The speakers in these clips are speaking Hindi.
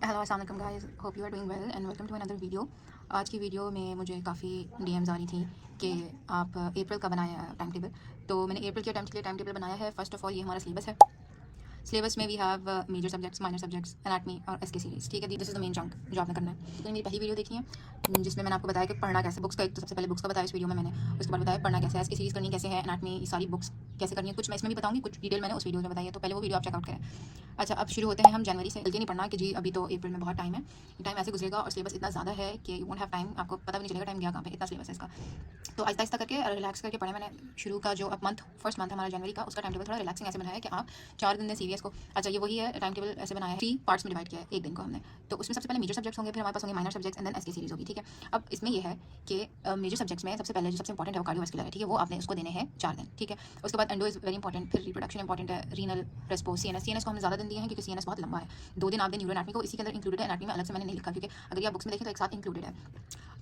हेलो अस्सलाम वालेकुम guys, hope you are doing well and welcome to another video. आज की वीडियो में मुझे काफ़ी डीएम्स आ रही थी कि आप अप्रैल का बनाया टाइम टेबल। तो मैंने अप्रैल के अटेम्प्ट के लिए टाइम टेबल बनाया है। फर्स्ट ऑफ ऑल ये हमारा सिलेबस है। सिलेबस में we have major subjects, minor subjects, anatomy और एसके सीरीज। ठीक है, this is the main chunk जो आपने करना है। तो मेरी पहली वीडियो देखी है जिसमें मैंने आपको बताया कि पढ़ना कैसे, बुक्स का एक तो सबसे पहले बुक्स का बताया इस वीडियो में मैंने, उसके बाद बताया पढ़ना कैसे है, एसके सीरीज करनी कैसे है, एनाटमी, ये सारी बुक्स कैसे करनी है, कुछ मैं इसमें भी बताऊंगी, कुछ डिटेल मैंने उस वीडियो में बताई है, तो पहले वो वीडियो आप चेकआउट करें। अच्छा, अब शुरू होते हैं हम जनवरी से। जल्दी नहीं पढ़ना कि जी अभी तो अप्रैल में बहुत टाइम है, टाइम ऐसे गुजरेगा और सिलेबस इतना ज़्यादा है कि यू वोंट हैव टाइम, आपको पता भी नहीं चलेगा टाइम गया कहाँ पे, इतना सिलेबस है इसका। तो आहिस्ता आहिस्ता करके रिलैक्स करके पढ़े मैंने। शुरू का जो अब मंथ, फर्स्ट मंथ हमारा जनवरी का, उसका टाइम टेबल थोड़ा रिलैक्सिंग ऐसे बनाया है कि आप 4 दिन दें सीवीएस को। अच्छा, ये वही है, टाइम टेबल ऐसे बनाया है, 3 पार्ट्स में डिवाइड किया है एक दिन को हमने। तो उसमें सबसे पहले मेजर सब्जेक्ट्स होंगे, फिर हमारे पास होंगे minor subjects and then SK series होगी। ठीक है, अब इसमें ये है कि मेजर सब्जेक्ट्स में सबसे पहले जो सबसे इंपॉर्टेंट है वो कार्डियोवास्कुलर है। ठीक है, वो आपने उसको देने हैं 4 दिन। ठीक है, उसके बाद एंडो इज वेरी इंपॉर्टेंट, फिर रिप्रोडक्शन इंपॉर्टेंट है, रीनल, रेस्पो, सीएनएस को हमने ज़्यादा दिन दिए हैं क्योंकि सीएनएस बहुत लंबा है। 2 दिन आप दें न्यूरो एनाटमी को, इसी के अंदर इंक्लूडेड है। एनाटमी में अलग से मैंने नहीं लिखा क्योंकि अगर ये आप बुक्स में देखें तो एक साथ इंक्लूडेड है।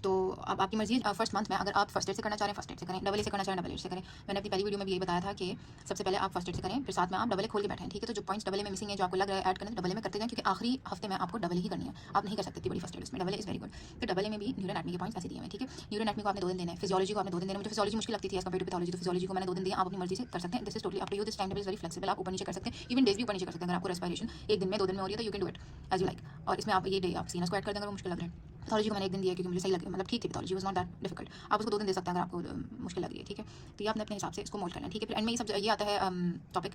तो अब आपकी मर्जी है। फर्स्ट मंथ में अगर आप फर्स्ट एड से करना चाह रहे हैं फर्स्ट एड से करें, डबल ए से करना चाह रहे हैं डबल एड से करें। मैंने अपनी पहली वीडियो में भी यही बताया था कि सबसे पहले आप फर्स्ट एड से करें, फिर साथ में आप डबल ए खोल के बैठें। ठीक है, तो जो पॉइंट्स डबल ए में मिसिंग है, जो आपको लग रहा है ऐड करने, डबल ए में करते जाएं क्योंकि आखिरी हफ्ते में आपको डबल ही करनी है, आप नहीं कर सकते इतनी बड़ी फर्स्ट एड उसमें। Double A is very good. फिर डबल ए में भी न्यूरो एनाटमी के पॉइंट्स ऐसे दिए हैं। ठीक है, न्यूरो एनाटमी को आपने 2 दिन देने हैं, फिजियोलॉजी को आपने 2 दिन देने हैं। मुझे फिजियोलॉजी मुश्किल लगती थी एज कंपेयर टू पैथोलॉजी, तो फिजियोलॉजी को मैंने 2 दिन दिए, आप अपनी मर्जी से कर सकते हैं। This is totally up to you, this time table is very flexible, आप ऊपर नीचे कर सकते हैं, इवन डेज भी ऊपर नीचे कर सकते हैं। अगर आपको रेस्पिरेशन एक दिन में 2 दिन में हो रही है तो you can do it as you like. और इसमें आप ये डे आप सीनस को ऐड कर देंगे, अगर वो मुश्किल लग रहा है। पैथोलॉजी को मैंने 1 दिन दिया क्योंकि मुझे सही लगे, मतलब ठीक थी pathology, was not that difficult. आप उसको 2 दिन दे सकते हैं अगर आपको मुश्किल लग रही है। ठीक है, तो ये आपने अपने हिसाब से इसको मोल्ड करना है। ठीक है, फिर एंड में ये सब ये आता है topic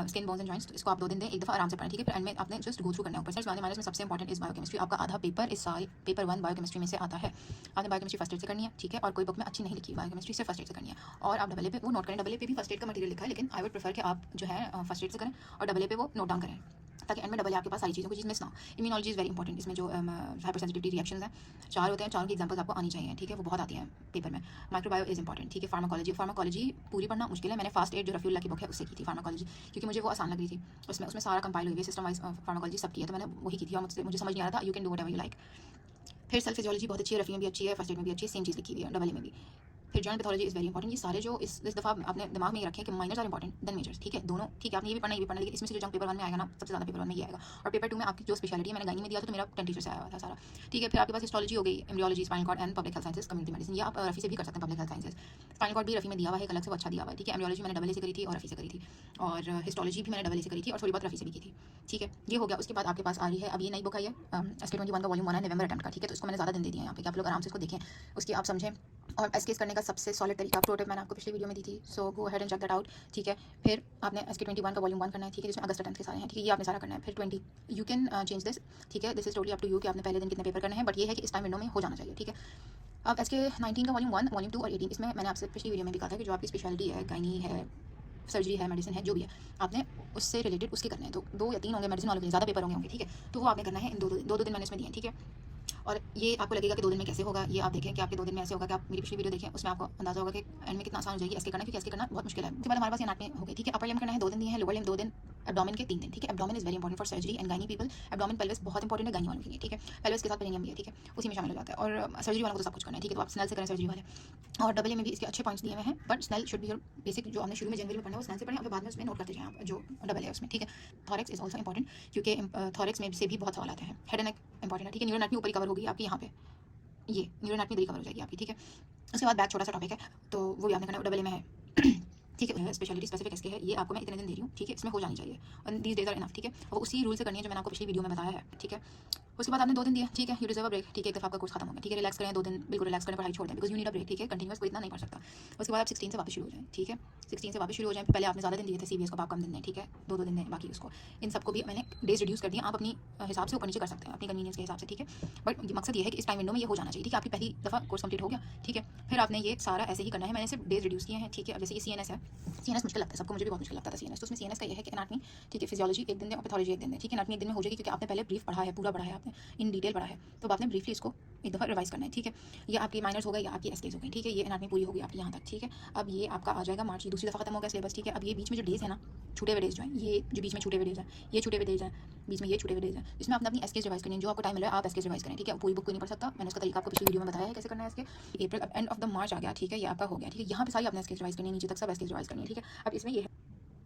skin, bones and joints, तो इसको आप 2 दिन दें, एक दफ़ा आराम से पढ़ें। ठीक है, फिर एंड में आपने जस्ट गो थ्रू करना है। ऊपर से माइनस में सबसे इंपॉर्टेंट इज बायोकेमिस्ट्री। आपका आधा पेपर इस साल पेपर 1 बायोकेमिस्ट्री में से आता है। आपने बायोकेमिस्ट्री फर्स्ट एड से करनी है। ठीक है, और कोई बुक में अच्छी नहीं लिखी, बायोकेमिस्ट्री से फर्स्ट एड से करनी है। और आप डबल ए पे वो नोट करें, डबल ए पे भी फर्स्ट एड का मटेरियल लिखा है, लेकिन आई वुड प्रेफर कि आप जो है फर्स्ट एड से करें और डबल ए पे वो नोट डाउन करें, ताकि एंड में डबल आपके पास सारी चीज़ों को चीज़ मिस ना हो। इम्यूनोलॉजी इज़ वेरी इंपॉर्टेंट, इसमें जो हाइपर सेंसिटिविटी रिएक्शंस हैं 4 होते हैं, 4 की एग्जांपल्स आपको आनी चाहिए। ठीक है, वो बहुत आती हैं पेपर में। Microbio is important. ठीक है, फार्माकोलॉजी पूरी पढ़ना मुश्किल है। मैंने फास्ट एड जो रफीउल्लाह की बुक है उससे की थी फार्माकोलॉजी, क्योंकि मुझे वो आसान लग रही थी। उसमें उसमें सारा कंपाइल हुई है, सिस्टम वाइज फार्माकोलॉजी सब की है, तो मैंने वही की थी और मुझे समझ नहीं आ रहा था। You can do whatever you like. फिर सेल फिजियोलॉजी बहुत अच्छी है, रफी में भी अच्छी है, फर्स्ट एड में भी अच्छी है, सेम चीज़ लिखी हुई है डबल ए में भी। फिर joint pathology is very important. ये सारे जो इस दफ़ा आपने दिमाग में ये रखें कि minors are important then majors. ठीक है, दोनों ठीक है, आपने ये भी पढ़ना ये भी पढ़ना, लेकिन इसमें से जो जंग पेपर 1 में आएगा ना, सबसे ज़्यादा पेपर 1 में ये आएगा। और पेपर 2 में आपकी जो स्पेशलिटी है, मैंने गाइनी में दिया था तो मेरा 10 टीचर से आया हुआ था सारा। ठीक है, फिर आपके पास हिस्टोलॉजी हो गई, embryology, spinal cord and public health sciences, community medicine. ये आप रफी से भी कर सकते हैं, public health sciences. Spinal cord भी रफी में दिया हुआ है, एक अलग से वो अच्छा दिया हुआ है। ठीक है, एम्ब्रियोलॉजी मैंने डबल ए से करी थी और रफी से करी थी, और हिस्टोलॉजी भी मैंने डबल ए से करी थी और थोड़ी बहुत रफी से भी की थी। ठीक है, ये हो गया। उसके बाद आपके पास आ रही है अब ये नई बुक आई है, एसके 21 का वॉल्यूम 1 है, नवंबर अटेम्प्ट का। ठीक है, तो इसको मैंने ज़्यादा दिन दे दिए यहाँ पे कि आप लोग आराम से इसको देखें, उसकी आप समझें। और एसकेस करने का सबसे सॉलिड तरीका प्रो टिप मैंने आपको पिछली वीडियो में दी थी, so go ahead and check that out. ठीक है, फिर आपने एसके 21 का वॉल्यूम 1 करना है। ठीक है, जिसमें अगस्त 10 के सारे हैं। ठीक है, ये आपने सारा करना है। फिर 20 यू कैन चेंज दिस। ठीक है, this is totally up to you कि आपने पहले दिन कितने पेपर करने हैं, बट ये है कि इस टाइम विंडो में हो जाना चाहिए। ठीक है, अब एसके 19 का वॉल्यूम 1, वॉल्यूम 2 और 18, इसमें मैंने आपसे पिछली वीडियो में भी कहा था कि जो आपकी स्पेशलिटी है, गायनी है, सर्जरी है, मेडिसिन है, जो भी है, आपने उससे रिलेटेड उसके करने हैं। तो 2 या 3 होंगे मेडिसिन वालों के, ज़्यादा पेपर होंगे। ठीक है, तो वो आपने करना है इन दो दिन मैंने इसमें दिए हैं। ठीक है, और ये आपको लगेगा कि 2 दिन में कैसे होगा, ये आप देखें कि आपके 2 दिन में ऐसे होगा कि आप मेरी पिछली वीडियो देखें, उसमें आपको अंदाजा होगा कि एंड में कितना आसान हो जाएगी एसके करना, क्योंकि एसके करना बहुत मुश्किल है। उसके बाद हमारे पास एनाटमी हो गई। ठीक है, अपर लिम्ब करना है 2 दिन दिए हैं, लोअर लिम्ब 2 दिन, एब्डोमेन के 3 दिन। ठीक है, abdomen is very important for surgery and gynae people. Abdomen pelvis बहुत इंपॉर्टेंट है गायनी वालों के लिए। ठीक है, पेल्विस के साथ पेरिनियम भी है। ठीक है, उसी में शामिल हो जाता है, और सर्जरी वालों को तो सब कुछ करना है। ठीक है, तो आप स्नेल से करें सर्जरी वाले। और डबल ए में भी इसके अच्छे पॉइंट्स दिए हुए हैं, but Snell should be your basic, जो हमने शुरू में जनवरी में पढ़ना है वो स्नेल से पढ़ें, और बाद में उसमें नोट करते जाएं आप जो डबल है उसमें। ठीक है, थॉरेक्स इज ऑल्सो इंपॉर्टेंट क्योंकि थॉरेक्स में से भी बहुत सवाल आते हैं। हेड एंड नेक इंपॉर्टेंट है। ठीक है, न्यूरो एनाटमी ऊपर कवर होगी आपकी, यहाँ पे ये न्यूरो एनाटमी इधर कवर हो जाएगी आपकी। ठीक है, उसके बाद बैक छोटा सा टॉपिक है, तो वो भी आपने करना है, डबल ए में है। ठीक है, स्पेशलिटी स्पेसिफिक इसके है, ये आपको मैं इतने दिन दे रही हूँ। ठीक है, इसमें हो जानी चाहिए, और दीज डेज आर इनफ। ठीक है, वो उसी रूल से करनी है जो मैंने आपको पिछली वीडियो में बताया है। ठीक है, उसके बाद आपने 2 दिन दिया। ठीक है, यू डिजर्व अ ब्रेक। ठीक है, एक दफ़ा आपका कोर्स खत्म हो गया। ठीक है, रिलैक्स करें 2 दिन, बिल्कुल रिलैक्स करें, पढ़ाई छोड़ दें, because you need a break. ठीक है, कंटिन्यूअस कोई इतना नहीं पढ़ सकता। उसके बाद आप 16 से वापस शुरू हो जाएं। ठीक है, 16 से वापस शुरू हो जाएं। पहले आपने ज़्यादा दिन दिए थे सीबीएस को, आप कम दिन दें। ठीक है, 2 दिन दें बाकी उसको। इन सबको भी मैंने डेज रिड्यूस कर दिए, आप अपनी हिसाब से ऊपर नीचे कर सकते हैं, अपनी कन्वीनियंस के हिसाब से। ठीक है, बट मकसद ये है कि इस टाइम विंडो में ये हो जाना चाहिए। ठीक है, आपकी पहली दफ़ा कोर्स कंप्लीट हो गया। ठीक है, फिर आपने ये सारा ऐसे ही करना है, मैंने सिर्फ डेज रिड्यूस किए हैं। ठीक है, अब जैसे ये सीएनएस है, सीएनएस मुश्किल लगता है सबको, मुझे भी बहुत मुश्किल लगता था सीएनएस। तो उसमें सीएनएस का ये है कि एनाटमी, ठीक है, फिजियोलॉजी 1 दिन दें और पैथोलॉजी 1 दिन दें। ठीक है, एनाटमी 1 दिन में हो जाएगी क्योंकि आपने पहले ब्रीफ पढ़ा है, पूरा पढ़ा है आपने, इन डिटेल पढ़ा है, तो आपने ब्रीफली इसको एक दफ़ा रिवाइज करना है। ठीक है, ये आपकी माइनर्स हो गए या आपकी एसकेज हो गई। ठीक है, ये एनाटमी पूरी होगी आपकी यहाँ तक। ठीक है, अब ये आपका आ जाएगा मार्च की दूसरी दफ़ा खत्म हो गया सिलेबस। ठीक है, अब ये बीच में जो डेज है ना, छूटे हुए डेज जो हैं, ये जो बीच में छूटे हुए डेज हैं, ये छूटे हुए डेज हैं, बीच में ये छूटे हुए डेज हैं, इसमें आपने अपनी एसकेज रिवाइज करनी है। जो आपको टाइम मिल रहा है आप एसकेज रिवाइज करें। ठीक है, पूरी बुक कोई नहीं पढ़ सकता, मैंने उसका तरीका आपको पिछली वीडियो में बताया है कैसे करना है इसके। अप्रैल अब एंड ऑफ द मार्च आ गया। ठीक है, ये आपका हो गया। ठीक है, यहाँ पे सारी आपने एसकेज रिवाइज करनी है, नीचे तक सब एसकेज रिवाइज करनी है। ठीक है, अब इसमें ये है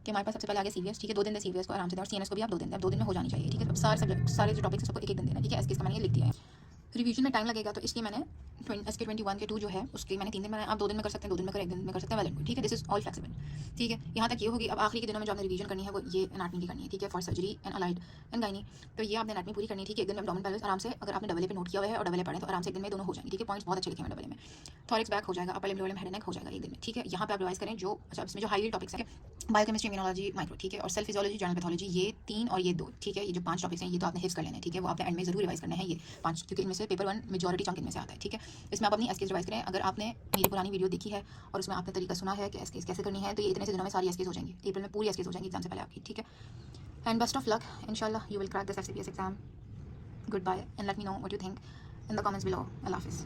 कि हमारे पास सबसे पहले आगे CVS, ठीक है, 2 दिन दें CVS को आराम से दें, और CNS को भी आप 2 दिन दें, अब 2 दिन में हो जानी चाहिए, ठीक है। अब सारे जो टॉपिक्स सबको एक दिन देना, ठीक है। एसके का मैंने ये लिख दिया है। रिवीजन में टाइम लगेगा तो इसलिए मैंने SK 21 के 2 जो है उसके मैंने 3 दिन बनाए। आप 2 दिन में कर सकते हैं, 2 दिन में कर, 1 दिन में कर सकते हैं, वेल, ठीक है। दिस इज ऑल फ्लेक्सिबल, ठीक है। यहाँ तक ये होगी। अब आखिरी के दिनों में जो आपने रिवीजन करनी है वो ये एनाटमी की करनी है, ठीक है, for surgery and allied and gynae. तो ये आपने एनाटमी पूरी करनी है, ठीक है। एक दिन में एब्डोमिनल पेल्विस आराम से, अगर आपने डबल ए पे नोट किया हुआ है और डबल ए पढ़े तो आराम से एक दिन में दोनों हो जाएंगे, ठीक है। पॉइंट्स बहुत अच्छे लिखे हैं डबल ए में। थॉरिक्स बैक हो जाएगा, upper limb lower limb head and neck हो जाएगा एक दिन में, ठीक है। यहाँ पे आप रिवाइज करें जो अच्छा इसमें जो हाई टॉपिक्स हैं, बायोकेमिस्ट्री, इम्यूनोलॉजी, माइक्रो, ठीक है, और सेल फिजियोलॉजी, जनरल पैथोलॉजी, ये 3 और ये 2, ठीक है। ये जो 5 टॉपिक्स हैं ये तो आपने हिफ्स कर लेने हैं, ठीक है। वो आपने एंड में जरूर रिवाइज करने हैं ये 5, क्योंकि इनमें से पेपर 1 मेजॉरिटी चंक इनमें से आता है, ठीक है। इसमें आप अपनी एसकेस रिवाइज करें। अगर आपने मेरी पुरानी वीडियो देखी है और उसमें आपने तरीका सुना है कि एसकेस कैसे करनी है, तो ये इतने से दिनों में सारी एसकेस हो जाएंगी, अप्रैल में पूरी एसकेस हो जाएंगी एग्जाम से पहले आपकी, ठीक है। एंड बेस्ट ऑफ लक, इंशाल्लाह you will crack this FCPS exam. Goodbye and let me know what you think in the comments below. Allah Hafiz.